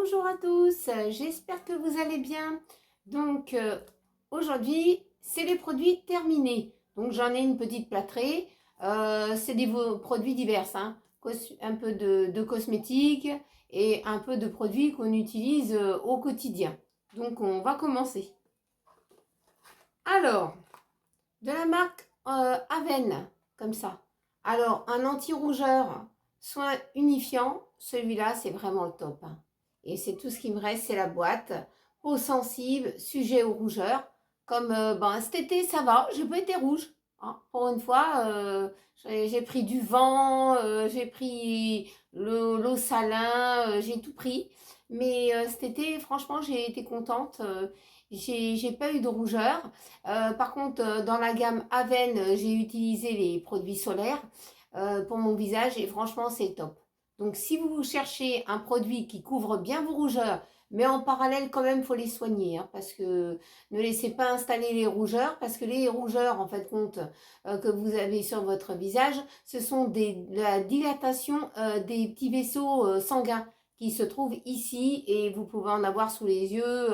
Bonjour à tous, j'espère que vous allez bien. Donc aujourd'hui, c'est les produits terminés. Donc j'en ai une petite plâtrée. C'est des produits divers, hein. Un peu de cosmétiques et un peu de produits qu'on utilise au quotidien. Donc on va commencer. Alors, de la marque Aven, comme ça. Alors, un anti-rougeur, soin unifiant, celui-là, c'est vraiment le top, hein. Et c'est tout ce qui me reste, c'est la boîte. Peau sensible, sujet aux rougeurs. Comme cet été, ça va, j'ai pas été rouge, hein. Pour une fois, j'ai pris du vent, j'ai pris l'eau salin, j'ai tout pris. Mais cet été, franchement, j'ai été contente. J'ai pas eu de rougeur. Par contre, dans la gamme Aven, j'ai utilisé les produits solaires pour mon visage et franchement, c'est top. Donc, si vous cherchez un produit qui couvre bien vos rougeurs, mais en parallèle, quand même, il faut les soigner, hein, parce que ne laissez pas installer les rougeurs, parce que les rougeurs, en fait, compte que vous avez sur votre visage, ce sont de la dilatation des petits vaisseaux sanguins qui se trouvent ici et vous pouvez en avoir sous les yeux,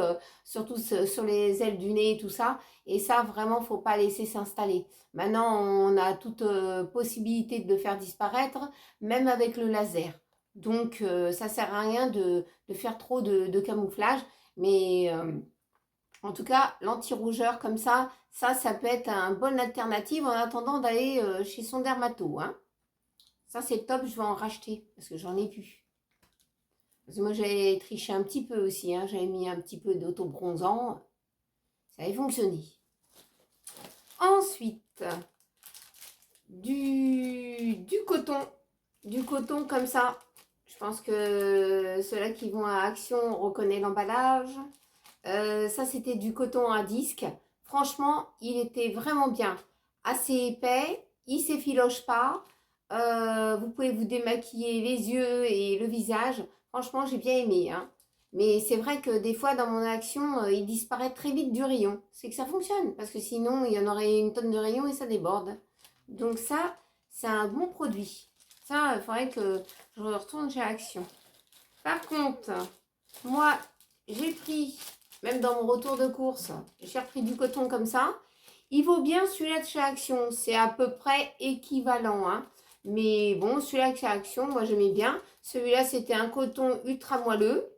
surtout sur les ailes du nez et tout ça. Et ça, vraiment, faut pas laisser s'installer. Maintenant, on a toute possibilité de le faire disparaître, même avec le laser. Donc, ça sert à rien de faire trop de camouflage. Mais en tout cas, l'anti-rougeur comme ça peut être une bonne alternative en attendant d'aller chez son dermato, hein. Ça, c'est top, je vais en racheter parce que j'en ai plus. Parce que moi, j'ai triché un petit peu aussi, hein. J'avais mis un petit peu d'auto-bronzant. Ça avait fonctionné. Ensuite, du coton. Du coton comme ça. Je pense que ceux-là qui vont à Action reconnaissent l'emballage. Ça, c'était du coton à disque. Franchement, il était vraiment bien. Assez épais, il ne s'effiloche pas. Vous pouvez vous démaquiller les yeux et le visage. Franchement, j'ai bien aimé, hein. Mais c'est vrai que des fois, dans mon action, il disparaît très vite du rayon. C'est que ça fonctionne, parce que sinon, il y en aurait une tonne de rayons et ça déborde. Donc ça, c'est un bon produit. Ça, il faudrait que je retourne chez Action. Par contre, moi, j'ai pris, même dans mon retour de course, j'ai repris du coton comme ça. Il vaut bien celui-là de chez Action. C'est à peu près équivalent, hein. Mais bon, celui-là de chez Action, moi j'aimais bien. Celui-là, c'était un coton ultra moelleux.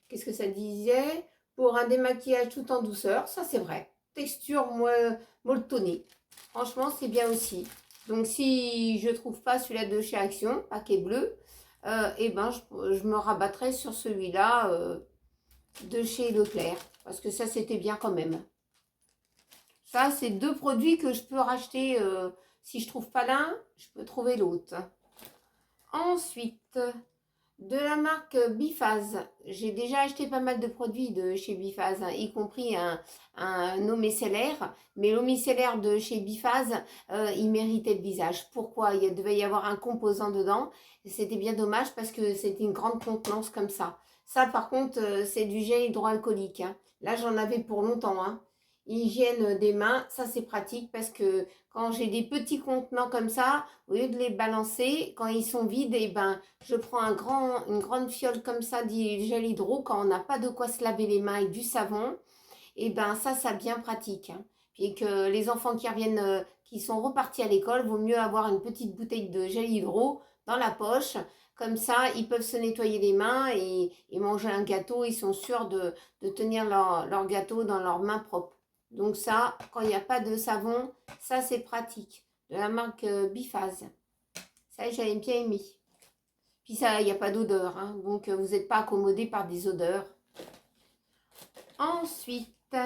Qu'est-ce que ça disait? Pour un démaquillage tout en douceur. Ça, c'est vrai. Texture molletonnée. Franchement, c'est bien aussi. Donc, si je ne trouve pas celui-là de chez Action, paquet bleu, eh ben, je me rabattrai sur celui-là de chez Leclerc. Parce que ça, c'était bien quand même. Ça, c'est deux produits que je peux racheter. Si je ne trouve pas l'un, je peux trouver l'autre. Ensuite, de la marque Biphase. J'ai déjà acheté pas mal de produits de chez Biphase, hein, y compris un eau micellaire. Mais l'eau micellaire de chez Biphase, il méritait le visage. Pourquoi? Il devait y avoir un composant dedans. C'était bien dommage parce que c'était une grande contenance comme ça. Ça, par contre, c'est du gel hydroalcoolique, hein. Là, j'en avais pour longtemps, hein. Hygiène des mains, ça c'est pratique parce que quand j'ai des petits contenants comme ça, au lieu de les balancer, quand ils sont vides, eh ben, je prends une grande fiole comme ça de gel hydro quand on n'a pas de quoi se laver les mains avec du savon. Et ben ça bien pratique, hein. Puis que les enfants qui reviennent, qui sont repartis à l'école, vaut mieux avoir une petite bouteille de gel hydro dans la poche. Comme ça, ils peuvent se nettoyer les mains et manger un gâteau. Ils sont sûrs de tenir leur gâteau dans leurs mains propres. Donc ça, quand il n'y a pas de savon, ça c'est pratique. De la marque Biphase. Ça, j'avais bien aimé. Puis ça, il n'y a pas d'odeur, hein, donc vous n'êtes pas accommodé par des odeurs. Ensuite,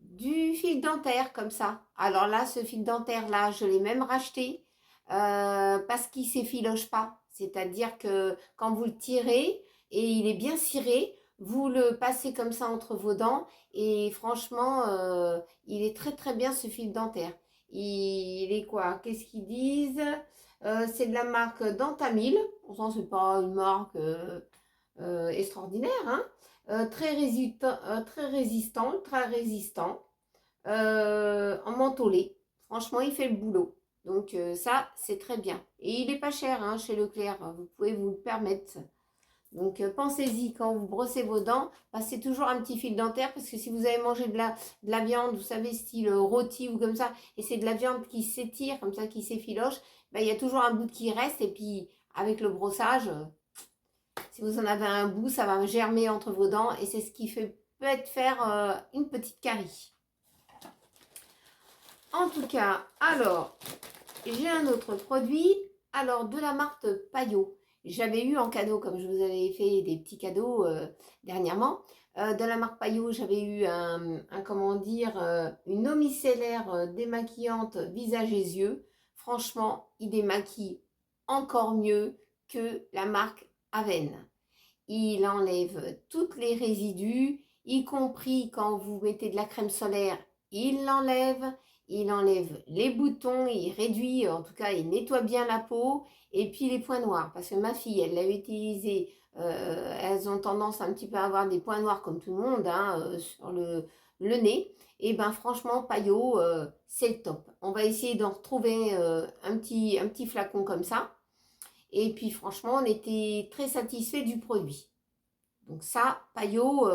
du fil dentaire comme ça. Alors là, ce fil dentaire là, je l'ai même racheté parce qu'il ne s'effiloche pas. C'est-à-dire que quand vous le tirez et il est bien ciré, vous le passez comme ça entre vos dents et franchement, il est très très bien ce fil dentaire. Il est quoi? Qu'est-ce qu'ils disent? C'est de la marque Dentamil. Pourtant, c'est pas une marque extraordinaire, hein. Très résistant, très résistant, en mentholé. Franchement, il fait le boulot. Donc ça, c'est très bien. Et il est pas cher, hein, chez Leclerc. Vous pouvez vous le permettre. Donc pensez-y, quand vous brossez vos dents, passez toujours un petit fil dentaire parce que si vous avez mangé de la viande, vous savez, style rôti ou comme ça, et c'est de la viande qui s'étire, comme ça, qui s'effiloche, ben, il y a toujours un bout qui reste et puis avec le brossage, si vous en avez un bout, ça va germer entre vos dents et c'est ce qui fait peut-être faire une petite carie. En tout cas, alors, j'ai un autre produit, alors de la marque Payot. J'avais eu en cadeau, comme je vous avais fait des petits cadeaux dernièrement, de la marque Payot, j'avais eu comment dire, une eau micellaire démaquillante visage et yeux. Franchement, il démaquille encore mieux que la marque Aven. Il enlève tous les résidus, y compris quand vous mettez de la crème solaire, il l'enlève. Il enlève les boutons, il réduit, en tout cas, il nettoie bien la peau. Et puis les points noirs, parce que ma fille, elle l'a utilisé, elles ont tendance un petit peu à avoir des points noirs comme tout le monde, hein, sur le nez. Et ben franchement, Payot, c'est le top. On va essayer d'en retrouver un petit flacon comme ça. Et puis franchement, on était très satisfait du produit. Donc ça, Payot,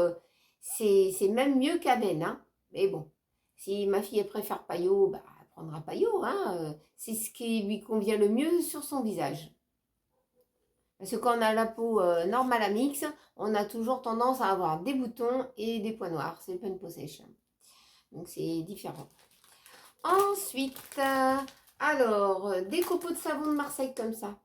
c'est même mieux qu'Aven, hein. Mais bon, si ma fille elle préfère Payot, bah, elle prendra Payot, hein. C'est ce qui lui convient le mieux sur son visage. Parce que quand on a la peau normale à mix, on a toujours tendance à avoir des boutons et des points noirs. C'est pas une possession. Donc c'est différent. Ensuite, alors, des copeaux de savon de Marseille comme ça.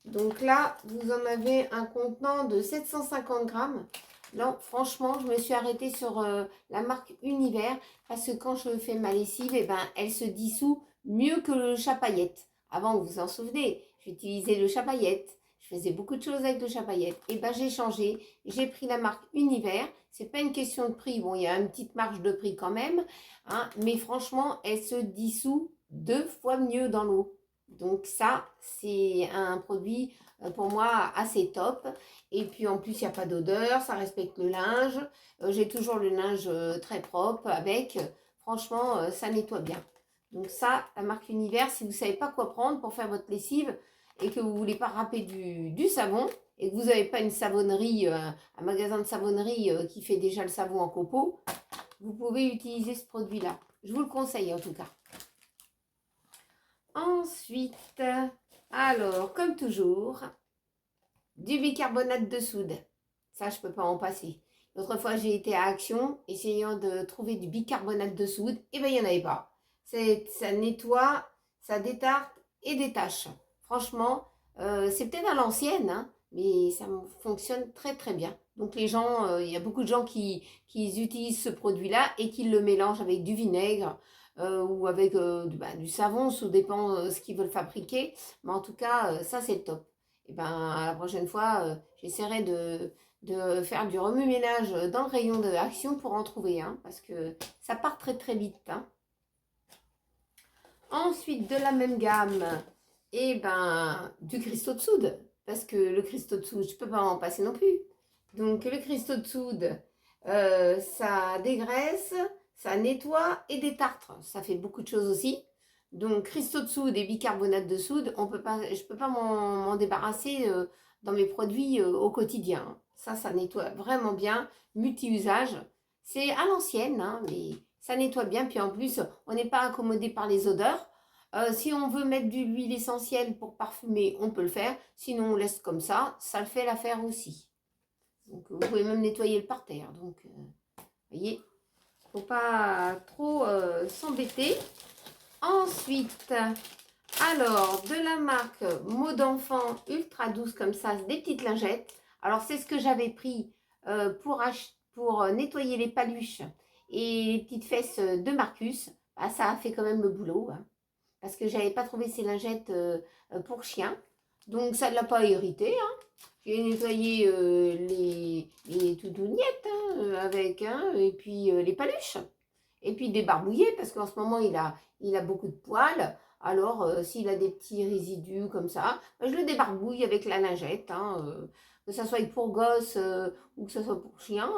Donc là, vous en avez un contenant de 750 grammes. Non, franchement, je me suis arrêtée sur la marque Univers parce que quand je fais ma lessive, eh ben, elle se dissout mieux que le chapaillette. Avant, vous vous en souvenez, j'utilisais le chapaillette. Je faisais beaucoup de choses avec le chapaillette. Et ben, j'ai changé. J'ai pris la marque Univers. C'est pas une question de prix. Bon, il y a une petite marge de prix quand même, hein, mais franchement, elle se dissout 2 fois mieux dans l'eau. Donc ça, c'est un produit pour moi assez top. Et puis en plus, il n'y a pas d'odeur, ça respecte le linge. J'ai toujours le linge très propre avec. Franchement, ça nettoie bien. Donc ça, la marque Univers, si vous ne savez pas quoi prendre pour faire votre lessive et que vous ne voulez pas râper du savon et que vous n'avez pas une savonnerie, un magasin de savonnerie qui fait déjà le savon en copeaux, vous pouvez utiliser ce produit-là. Je vous le conseille en tout cas. Ensuite, alors, comme toujours, du bicarbonate de soude. Ça, je ne peux pas en passer. L'autre fois, j'ai été à Action, essayant de trouver du bicarbonate de soude. Et bien, il n'y en avait pas. Ça nettoie, ça détarte et détache. Franchement, c'est peut-être à l'ancienne, hein, mais ça fonctionne très très bien. Donc les gens, il y a beaucoup de gens qui utilisent ce produit-là et qui le mélangent avec du vinaigre ou avec du savon, ça dépend ce qu'ils veulent fabriquer. Mais en tout cas, ça c'est le top. Et ben la prochaine fois, j'essaierai de faire du remue-ménage dans le rayon de Action pour en trouver un, parce que ça part très très vite, hein. Ensuite, de la même gamme, et ben du cristaux de soude, parce que le cristaux de soude, je peux pas en passer non plus. Donc le cristau de soude, ça dégraisse, ça nettoie et détartre. Ça fait beaucoup de choses aussi. Donc cristaux de soude et bicarbonate de soude, je ne peux pas m'en débarrasser dans mes produits au quotidien. Ça nettoie vraiment bien, multi-usage. C'est à l'ancienne, hein, mais ça nettoie bien. Puis en plus, on n'est pas accommodé par les odeurs. Si on veut mettre de l'huile essentielle pour parfumer, on peut le faire. Sinon, on laisse comme ça le fait l'affaire aussi. Donc, vous pouvez même nettoyer le parterre. Donc, vous voyez, il ne faut pas trop s'embêter. Ensuite, alors, de la marque Mots d'enfant ultra douce comme ça, des petites lingettes. Alors, c'est ce que j'avais pris pour nettoyer les paluches et les petites fesses de Marcus. Bah, ça a fait quand même le boulot, hein, parce que j'avais pas trouvé ces lingettes pour chien. Donc, ça ne l'a pas irrité, hein. J'ai nettoyé les toutouniettes avec, hein, et puis les paluches. Et puis débarbouiller, parce qu'en ce moment, il a beaucoup de poils. Alors, s'il a des petits résidus comme ça, ben, je le débarbouille avec la lingette, hein, que ça soit pour gosse ou que ça soit pour chien.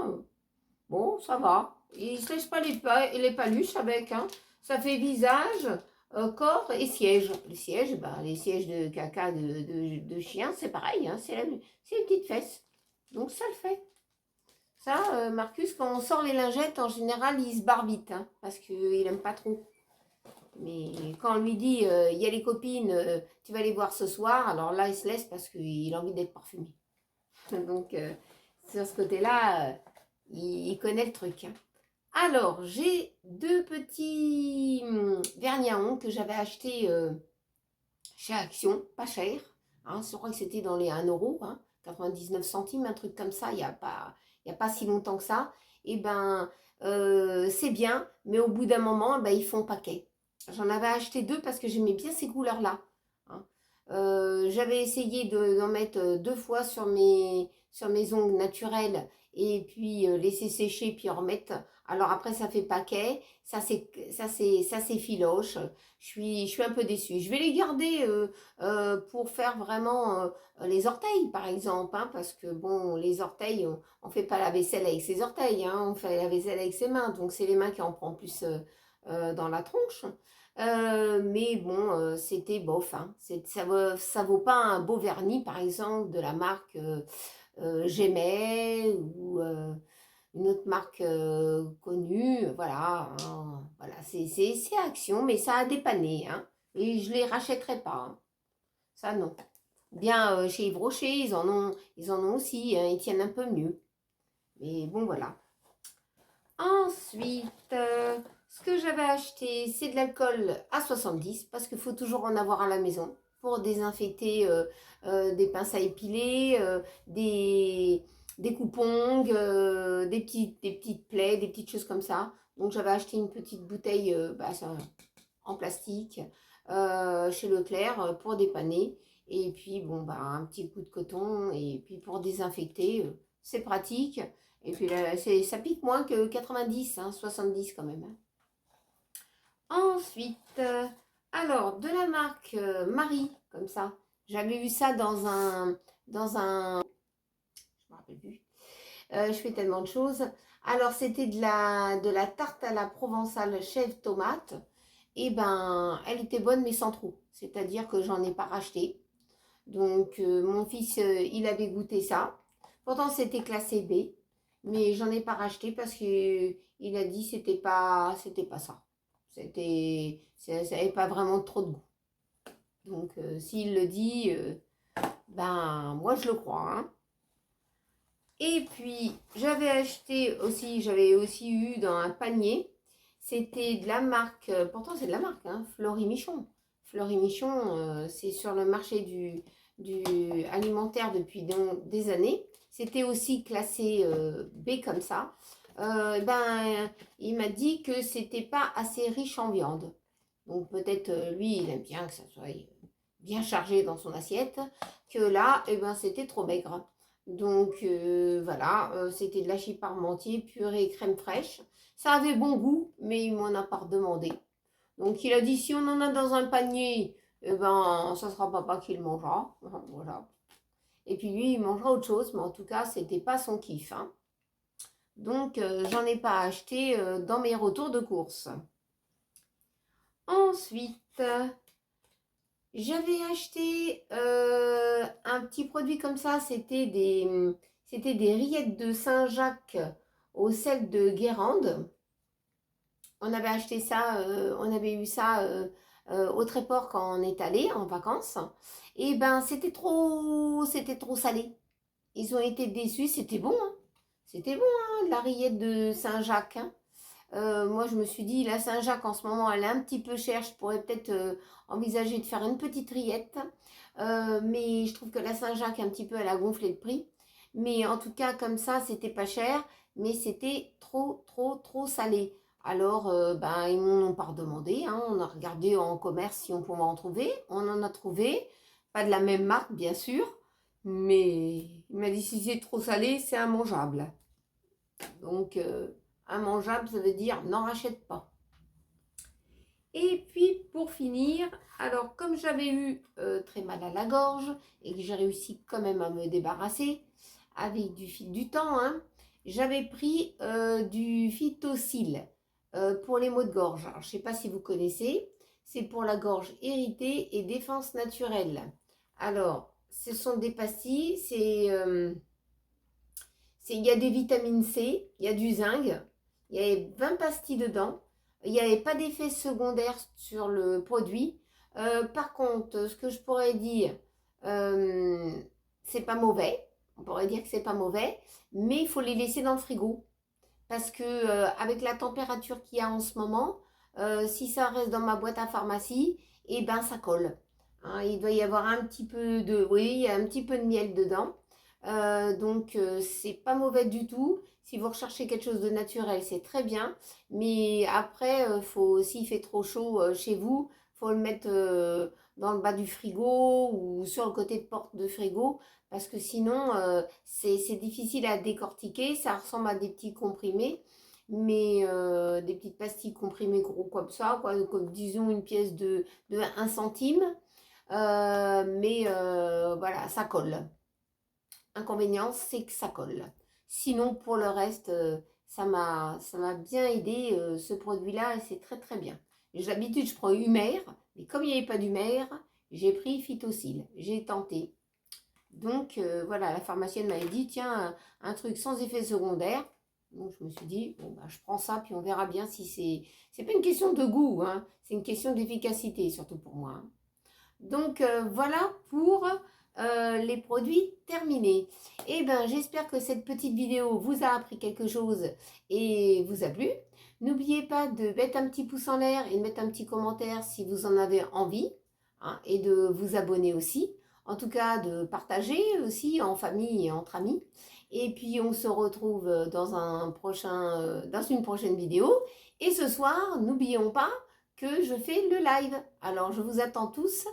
Bon, ça va. Il ne sèche pas les paluches avec, hein. Ça fait visage, corps et siège. Le siège, ben, les sièges de caca de chien, c'est pareil, hein, c'est les petites fesses. Donc ça le fait. Ça, Marcus, quand on sort les lingettes, en général, il se barre vite, hein, parce qu'il n'aime pas trop. Mais quand on lui dit, il y a les copines, tu vas les voir ce soir, alors là, il se laisse parce qu'il a envie d'être parfumé. Donc, sur ce côté-là, il connaît le truc. Hein. Alors, j'ai deux petits vernis à ongles que j'avais achetés chez Action, pas cher. Hein, je crois que c'était dans les 1 euro, hein, 99 centimes, un truc comme ça, il y a pas si longtemps que ça. Et ben, c'est bien, mais au bout d'un moment, ben, ils font paquet. J'en avais acheté deux parce que j'aimais bien ces couleurs-là. Hein. J'avais essayé d'en mettre 2 fois sur mes ongles naturels et puis laisser sécher puis en remettre. Alors après, ça fait paquet, ça c'est filoche. Je suis un peu déçue. Je vais les garder pour faire vraiment les orteils, par exemple, hein, parce que bon, les orteils, on fait pas la vaisselle avec ses orteils, hein, on fait la vaisselle avec ses mains, donc c'est les mains qui en prend plus dans la tronche. Mais bon, c'était bof. Hein. Ça vaut pas un beau vernis, par exemple, de la marque J'aimais ou une autre marque connue. Voilà, hein. Voilà, c'est Action, mais ça a dépanné. Hein. Et je les rachèterai pas. Hein. Ça, non. Bien, chez Yves Rocher, ils en ont aussi. Hein, ils tiennent un peu mieux. Mais bon, voilà. Ensuite, ce que j'avais acheté, c'est de l'alcool à 70 parce qu'il faut toujours en avoir à la maison pour désinfecter des pinces à épiler, des coupongs, des petites plaies, des petites choses comme ça. Donc j'avais acheté une petite bouteille en plastique chez Leclerc pour dépanner. Et puis bon, bah, un petit coup de coton et puis pour désinfecter, c'est pratique. Et puis là, ça pique moins que 90, hein, 70 quand même. Hein. Ensuite, alors de la marque Marie, comme ça. J'avais vu ça je me rappelle plus. Je fais tellement de choses. Alors c'était de la tarte à la provençale chèvre tomate. Et ben, elle était bonne mais sans trop. C'est-à-dire que j'en ai pas racheté. Donc mon fils, il avait goûté ça. Pourtant c'était classé B. Mais j'en ai pas racheté parce que il a dit c'était pas ça. Ça n'avait pas vraiment trop de goût. Donc s'il le dit, ben moi je le crois. Hein. Et puis j'avais aussi eu dans un panier, c'était de la marque, pourtant c'est de la marque, hein, Fleury Michon. Fleury Michon, c'est sur le marché du alimentaire depuis des années. C'était aussi classé B comme ça. Il m'a dit que c'était pas assez riche en viande. Donc peut-être lui, il aime bien que ça soit bien chargé dans son assiette, que là, c'était trop maigre. Donc voilà, c'était de l'hachis parmentier, purée et crème fraîche. Ça avait bon goût, mais il m'en a pas redemandé. Donc il a dit si on en a dans un panier, ça sera papa qui le mangera. Voilà. Et puis lui, il mangera autre chose, mais en tout cas, c'était pas son kiff. Hein. Donc j'en ai pas acheté dans mes retours de course. Ensuite, j'avais acheté un petit produit comme ça, c'était des rillettes de Saint-Jacques au sel de Guérande. On avait acheté ça, on avait eu ça au Tréport quand on est allé en vacances. Et ben c'était trop salé. Ils ont été déçus, c'était bon, hein. C'était bon, hein, la rillette de Saint-Jacques. Hein. Moi, je me suis dit, la Saint-Jacques, en ce moment, elle est un petit peu chère. Je pourrais peut-être envisager de faire une petite rillette. Mais je trouve que la Saint-Jacques, un petit peu, elle a gonflé le prix. Mais en tout cas, comme ça, c'était pas cher. Mais c'était trop salé. Alors, ils m'en ont pas redemandé. Hein. On a regardé en commerce si on pouvait en trouver. On en a trouvé. Pas de la même marque, bien sûr. Mais il m'a dit, si c'est trop salé, c'est immangeable. Donc... immangeable, ça veut dire n'en rachète pas. Et puis pour finir, alors comme j'avais eu très mal à la gorge et que j'ai réussi quand même à me débarrasser avec du fil du temps, hein, j'avais pris du Phytocil pour les maux de gorge. Alors, je ne sais pas si vous connaissez, c'est pour la gorge irritée et défense naturelle. Alors, ce sont des pastilles, il y a des vitamines C, il y a du zinc, il y avait 20 pastilles dedans. Il n'y avait pas d'effet secondaire sur le produit. Par contre, ce que je pourrais dire, euh, c'est pas mauvais. On pourrait dire que c'est pas mauvais, mais il faut les laisser dans le frigo. Parce que avec la température qu'il y a en ce moment, si ça reste dans ma boîte à pharmacie, et ben ça colle. Hein, il doit y avoir un petit peu de, oui, il y a un petit peu de miel dedans. Donc c'est pas mauvais du tout. Si vous recherchez quelque chose de naturel, c'est très bien. Mais après, faut, s'il fait trop chaud chez vous, faut le mettre dans le bas du frigo ou sur le côté de porte de frigo. Parce que sinon, c'est difficile à décortiquer. Ça ressemble à des petits comprimés. Mais des petites pastilles comprimées gros comme ça, quoi, comme disons une pièce de 1 centime. Mais voilà, ça colle. Inconvénient, c'est que ça colle. Sinon, pour le reste, ça m'a bien aidé ce produit-là et c'est très très bien. D'habitude, je prends Humer, mais comme il n'y avait pas d'Humer, j'ai pris Phytocil. J'ai tenté. Donc voilà, la pharmacienne m'avait dit tiens, un truc sans effet secondaire. Donc je me suis dit bon bah je prends ça puis on verra bien si c'est pas une question de goût, hein, c'est une question d'efficacité surtout pour moi. Hein. Donc voilà pour les produits terminés. Et ben j'espère que cette petite vidéo vous a appris quelque chose et vous a plu. N'oubliez pas de mettre un petit pouce en l'air et de mettre un petit commentaire si vous en avez envie, hein, et de vous abonner aussi. En tout cas de partager aussi en famille et entre amis. Et puis on se retrouve dans une prochaine vidéo. Et ce soir, n'oublions pas que je fais le live. Alors je vous attends tous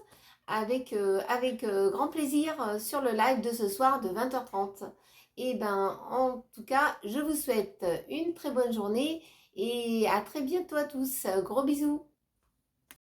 avec grand plaisir sur le live de ce soir de 20h30. Et ben en tout cas, je vous souhaite une très bonne journée et à très bientôt à tous. Gros bisous.